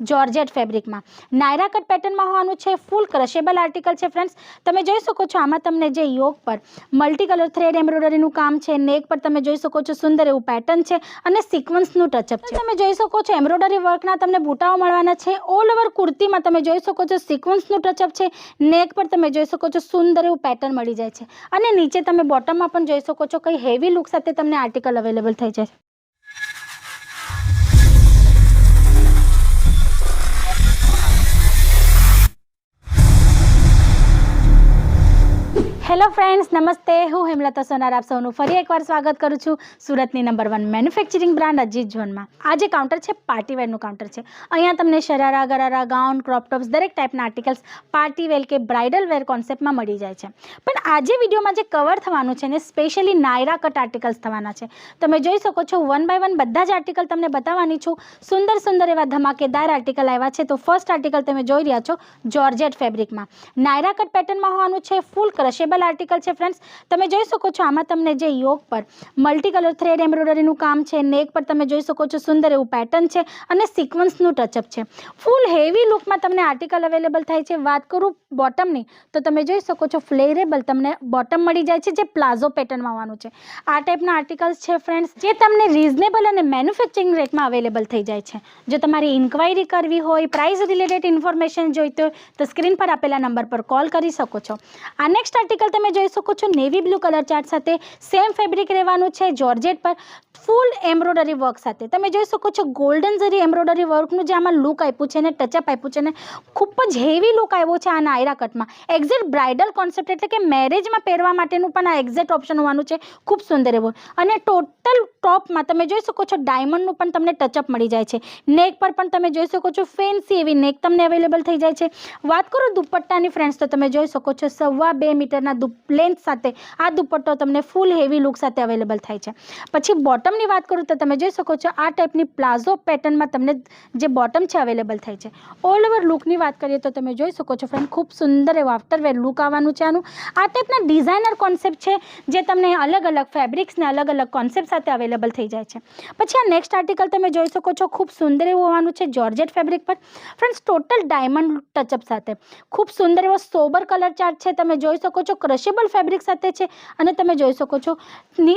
Georgette fabric में Naira cut pattern में होवानुं छे। फूल क्रशेबल आर्टिकल है फ्रेंड्स। तमे जोई शको छो आमां तमने जे योक पर मल्टी कलर थ्रेड एम्ब्रोइडरीनुं काम छे। नेक पर तमे जोई शको छो सुंदर एवुं पेटर्न छे अने सीक्वन्सनुं टचअप छे। तमे जोई शको छो एम्ब्रोइडरी वर्कना तमने बूटाओ मळवाना छे। ऑल ओवर कुर्ती में तमे जोई शको छो सीक्वन्सनुं टचअप छे। नेक पर तमे जोई शको छो सुंदर एवुं पेटर्न मळी जाय छे अने नीचे तमे बॉटम में पण जोई शको छो कई हेवी लुक साथे तमने आर्टिकल अवेलेबल थई जशे। हेलो फ्रेंड्स, नमस्ते। हूँ हेमलता सोनार आप सौનું ફરી એકવાર સ્વાગત કરું છું સુરતની નંબર 1 મેન્યુફેક્ચરિંગ બ્રાન્ડ અજીત ઝોનમાં। આ જે કાઉન્ટર છે પાર્ટીવેરનું કાઉન્ટર છે। અહીંયા તમને sharara, gharara, gown, crop tops દરેક ટાઈપના આર્ટિકલ્સ પાર્ટીવેર કે બ્રાઇડલ વેર કોન્સેપ્ટમાં મળી જાય છે। પણ આજે વિડીયોમાં જે કવર થવાનું છે ને સ્પેશિયલી નાયરા કટ આર્ટિકલ્સ થવાના છે। તમે જોઈ શકો છો 1 બાય 1 બધા જ આર્ટિકલ તમને બતાવવાની છું। સુંદર સુંદર એવા ધમાકેદાર આર્ટિકલ આવ્યા છે। તો ફર્સ્ટ આર્ટિકલ તમે જોઈ રહ્યા છો જોર્જેટ ફેબ્રિકમાં નાયરા કટ પેટર્નમાં હોવાનું છે। ફૂલ ક્રશેબલ आर्टिकल है फ्रेंड्स। तमे जोई शको छो आमां तमने जे योक पर मल्टी कलर थ्रेड एम्ब्रोइडरीनुं काम छे। नेक पर तमे जोई शको छो सुंदर एवुं पेटर्न छे अने सीक्वन्सनुं टचअप छे। फूल हेवी लुक में तमने आर्टिकल अवेलेबल थाय छे। बात करूं बॉटमनी तो तमे जोई शको छो फ्लेरेबल तमने बॉटम मळी जाय छे जे प्लाझो पेटर्न में आववानुं छे। आ टाइपना आर्टिकल्स छे फ्रेंड्स जे तमने रिजनेबल अने मैन्युफेक्चरिंग रेट में अवेलेबल थई जाय छे। जो तमारी इन्क्वायरी करवी होय, प्राइस रिलेटेड इन्फॉर्मेशन जोईती होय तो स्क्रीन पर आपेला नंबर पर कॉल करी शको छो। आ नेक्स्ट आर्टिकल तमे जोई शको छो नेवी ब्लू कलर चार्ट साथे सेम फेब्रिक रहेवानुं छे। जॉर्जेट पर फूल एम्ब्रोइडरी वर्क साथे तमे जोई शको छो गोल्डन जरी एम्ब्रोइडरी वर्कनुं जे आमां लुक आप्युं छे ने टचअप आप्युं छे ने खूब ज हेवी लुक आव्यो छे। आ नायरा कटमां एक्ઝેક્ટ ब्राइडल कॉन्सेप्ट एटले के मेरेजमां પહેરવા માટેનું પણ આ एक्ઝેક્ટ ऑप्शन होवानुं छे। खूब सुंदर एवो अने टोटल टॉपमां तमे जोई शको छो डायमंडनुं पण तमने टचअप मळी जाय छे। नेक पर पण तमे जोई शको छो फैंसी एवी नेक तमने अवेलेबल थई जाय छे। वात करो दुपट्टानी फ्रेंड्स तो तमे जोई शको छो 2.5 मीटरना लेंथ साथे आ दुपट्टो तमने फूल हेवी लुक साथे अवेलेबल थाय छे। पछी बॉटमनी वात करूं तो तमे जोई शको छो आ टाइपनी प्लाझो पेटर्નમાં तमने जे बॉटम छे अवेलेबल थाय छे। ऑल ओवर लुकनी वात करीए तो तमे जोई शको छो फ्रेंड खूब सुंदर एवो आफ्टरवेर लुक आववानुं छे। आनुं आ टाइपना डिजाइनर कॉन्सेप्ट छे जे तमने अलग अलग फेब्रिक्स ने अलग अलग कॉन्सेप्ट साथे अवेलेबल थई जाय छे। पछी आ नेक्स्ट आर्टिकल तमे जोई शको छो खूब सुंदर एवो होवानुं छे जॉर्जेट फेब्रिक पर फ्रेंड्स टोटल डायमंड टचअप साथे खूब सुंदर एवो सोबर कलर चार्ट छे। तमे जोई शको छो क्रशेबल फेब्रिक साथे छे अने तमे जोई शको छो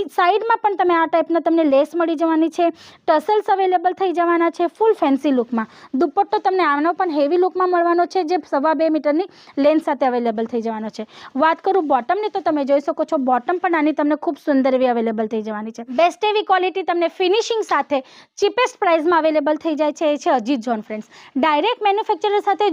साइडमां पण तमे आ टाइपना तमने लेस मळी जवानी छे। टसल्स अवेलेबल थई जवाना छे फूल फैंसी लुकमां। दुपट्टो तमने आनो पण हेवी लुकमां मळवानो छे जे 2.5 मीटरनी लेंथ साथे अवेलेबल थई जवानो छे। वात करूं बॉटमनी तो तमे जोई शको छो बॉटम पण आनी तमने खूब सुंदर एवी अवेलेबल थई जवानी छे। बेस्ट एवी क्वॉलिटी तमने फिनिशिंग साथे चीपेस्ट प्राइस में अवेलेबल थई जाय छे। ए छे Ajit zone friends. Direct manufacturer साथे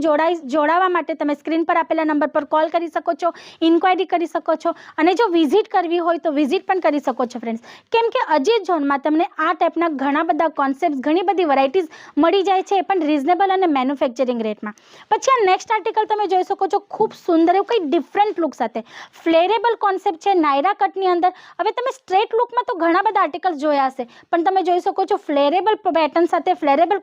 जोड़ावा माटे तमे स्क्रीन पर आपेला नंबर पर कॉल करी शको छो, इन्क्वायरी करी शको छो अने जो विजिट करवी होय तो विजिट पण करी शको छो फ्रेंड्स। केम के अजीत झोનમાં તમને આ ટાઈપના ઘણા બધા કોન્સેપ્ટ્સ ઘણી બધી વેરાયટીઝ મળી જાય છે પણ રીઝનેબલ અને મેન્યુફેક્ચરિંગ રેટમાં। પછી આ નેક્સ્ટ આર્ટિકલ તમે જોઈ શકો છો ખૂબ સુંદર એવું કંઈ ડિફરન્ટ લુક સાથે ફ્લેરેબલ કોન્સેપ્ટ છે નાયરા કટની અંદર। હવે તમે સ્ટ્રેટ લુકમાં તો ઘણા બધા આર્ટિકલ્સ જોયા હશે પણ તમે જોઈ શકો છો ફ્લેરેબલ પેટર્ન સાથે ફ્લેરેબલ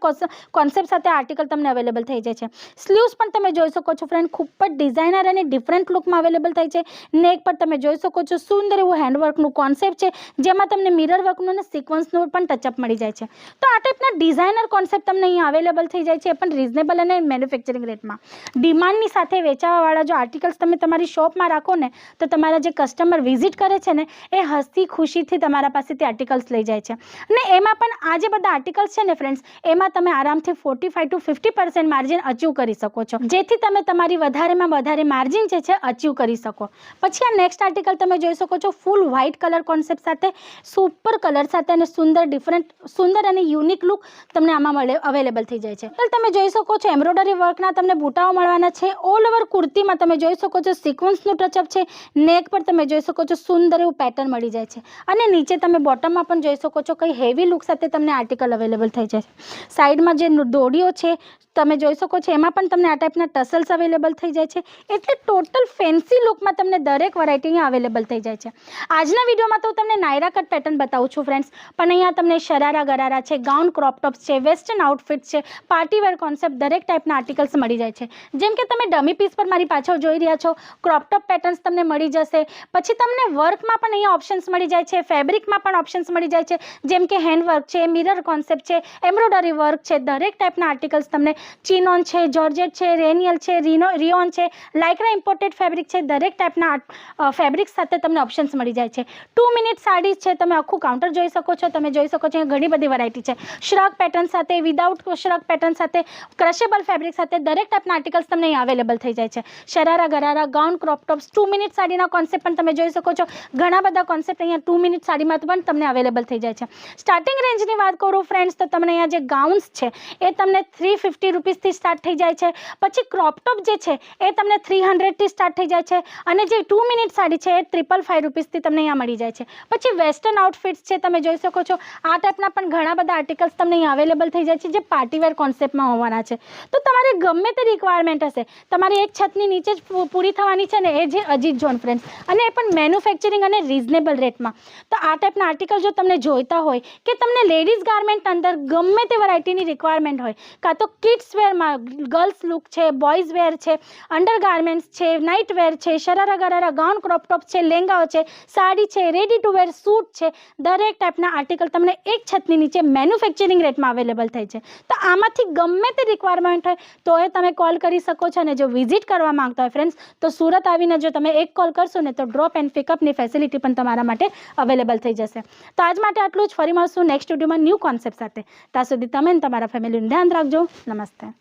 કોન્સેપ્ટ સાથે આર્ટિકલ તમને અવેલેબલ થઈ જાય છે। સ્લીવ્સ પણ તમે જોઈ શકો છો ફ્રેન્ડ ખૂબ જ ડિઝાઇનર અને ડિફરન્ટ લુકમાં અવેલેબલ થાય છે। નેક પર તમે જોઈ શકો છો સુંદર એવું હેન્ડવર્કનું કોન્સેપ્ટ છે જેમાં તમને મિરર વર્કનું અને સિક્વન્સનું પણ ટચઅપ મળી જાય છે। તો આ ટાઈપના ડિઝાઇનર કોન્સેપ્ટ તમને અહીંયા અવેલેબલ થઈ જાય છે એ પણ રીઝનેબલ અને મેન્યુફેક્ચરિંગ રેટમાં। ડિમાન્ડની સાથે વેચાવાવાળા જો આર્ટિકલ્સ તમે તમારી શોપમાં રાખો ને તો તમારા જે કસ્ટમર વિઝિટ કરે છે ને એ હસતી ખુશીથી તમારા પાસેથી આર્ટિકલ્સ લઈ જાય છે। અને એમાં પણ આ જે બધા આર્ટિકલ્સ છે ને ફ્રેન્ડ્સ એમાં તમે આરામથી 45 to 50% માર્જિન અચીવ કરી શકો છો જેથી તમે તમારી વધારેમાં વધારે માર્જિન જે છે અચીવ કરી શકો। પછી આ નેક્સ્ટ આર્ટિકલ તમે જોઈ શકો છો ફૂલ વ્હાઇટ કલર કોન્સેપ્ટ સાથે સુપર કલર સાથે અને સુંદર અને યુનિક લુક તમને આમાં અવેલેબલ થઈ જાય છે। તો તમે જોઈ શકો છો એમ્બ્રોઇડરી વર્કના તમને બૂટાઓ મળવાના છે। ઓલ ઓવર કુર્તીમાં તમે જોઈ શકો છો સિક્વન્સનું ટચઅપ છે। નેક પર તમે જોઈ શકો છો સુંદર એવું પેટર્ન મળી જાય છે અને નીચે તમે બોટમમાં પણ જોઈ શકો છો કઈ હેવી લુક સાથે તમને આર્ટિકલ અવેલેબલ થઈ જાય છે। સાઈડમાં જે દોડીઓ છે તમે જોઈ શકો છો એમાં પણ તમને આ ટાઈપના ટસલ્સ અવેલેબલ થઈ જાય છે એટલે ટોટલ ફેન્સી લુકમાં તમને દરેક વેરાયટી અહીંયા અવેલેબલ થઈ જાય છે. આજના વિડીયોમાં તો હું તમને નાયરા કટ પેટર્ન બતાવું છું ફ્રેન્ડ્સ, પણ અહીંયા તમને શરારા ગરારા છે, ગાઉન ક્રોપ ટોપ્સ છે, વેસ્ટર્ન આઉટફિટ છે, પાર્ટીવેર કોન્સેપ્ટ દરેક ટાઈપના આર્ટિકલ્સ મળી જાય છે. જેમ કે તમે ડમી પીસ પર મારી પાછળ જોઈ રહ્યા છો, ક્રોપ ટોપ પેટર્ન્સ તમને મળી જશે. પછી તમને વર્કમાં પણ અહીંયા ઓપ્શન્સ મળી જાય છે, ફેબ્રિકમાં પણ ઓપ્શન્સ મળી જાય છે, જેમ કે હેન્ડવર્ક છે, મિરર કોન્સેપ્ટ છે, એમ્બ્રોઇડરી વર્ક છે, દરેક ટાઈપના આર્ટિકલ્સ તમને ચિનોન છે, જોર્જેટ છે, રેનિયલ છે, રિયોન છે, લાઇક્રા ઇમ્પોર્ટેડ ફેબ્રિક છે, દરેક ટાઈપના ફેબ્રિક સાથે તમને ઓપ્શન્સ મળી જાય છે. 2 મિનિટ સાડીઝ છે, તમે આખું કાઉન્ટર જોઈ શકો છો. તમે જોઈ શકો છો અહીંયા ઘણી બધી વેરાયટી છે, શ્રગ પેટર્ન સાથે, વિદાઉટ શ્રગ પેટર્ન સાથે, ક્રશેબલ ફેબ્રિક સાથે દરેક ટાઈપના આર્ટિકલ્સ તમને અહીંયા અવેલેબલ થઈ જાય છે. Sharara gharara, gown crop tops, 2 minute સાડીના કોન્સેપ્ટ પણ તમે જોઈ શકો છો. ઘણા બધા કોન્સેપ્ટ અહીંયા 2 મિનિટ સાડીમાં પણ તમને અવેલેબલ થઈ જાય છે. સ્ટાર્ટિંગ રેન્જની વાત કરું ફ્રેન્ડ્સ, તો તમને અહીંયા જે ગાઉન્સ છે એ તમને 350 રૂપીસથી સ્ટાર્ટ થઈ જાય છે. પછી ક્રોપ ટોપ જે છે એ તમને 300થી સ્ટાર્ટ થઈ જાય છે, અને જે 2 મિનિટ સાડી છે એ 555 રૂપીસથી તમને અહીંયા મળી જાય છે. પછી વેસ્ટર્ન આઉટફિટ્સ છે, તમે જોઈ શકો છો આ ટાઈપના પણ ઘણા બધા આર્ટિકલ્સ તમને અહીંયા અવેલેબલ થઈ જાય છે, જે પાર્ટીવેર કોન્સેપ્ટમાં હોવાના છે. તો તમારે ગમે તે રિક્વાયરમેન્ટ હશે, તમારી એક છતની નીચે જ પૂરી થવાની છે ને, એ જે અજીત ઝોન ફ્રેન્ડ્સ, અને એ પણ મેન્યુફેક્ચરિંગ અને રિઝનેબલ રેટમાં. તો આ ટાઈપના આર્ટિકલ જો તમને જોઈતા હોય કે તમને લેડીઝ ગાર્મેન્ટ અંદર ગમે તે વેરાયટીની રિક્વાયરમેન્ટ હોય, કાં તો કિડ્સ વેરમાં ગર્લ્સ લુક છે, બોયઝ વેર છે, અંડર ગાર્મેન્ટ્સ છે, નાઇટ વેર છે, sharara gharara, gown crop top છે, લેંગાઓ છે, સાડી છે, રેડી ટુ વેર સૂટ છે, દરેક ટાઈપના આર્ટિકલ તમને એક છતની નીચે મેન્યુફેક્ચરિંગ રેટમાં અવેલેબલ થાય છે. તો આમાંથી ગમે તે રિક્વાયરમેન્ટ હોય તો એ તમે કોલ કરી શકો છો. અને જો વિઝિટ કરવા માંગતા હોય ફ્રેન્ડ્સ, તો સુરત આવીને જો તમે એક કોલ કરશો ને, તો ડ્રોપ એન્ડ પિકઅપની ફેસિલિટી પણ તમારા માટે અવેલેબલ થઈ જશે. તો આજ માટે આટલું જ. ફરી મળશું નેક્સ્ટ વિડીયોમાં ન્યૂ કોન્સેપ્ટ સાથે. ત્યાં સુધી તમે તમારા ફેમિલીનું ધ્યાન રાખજો. નમસ્તે.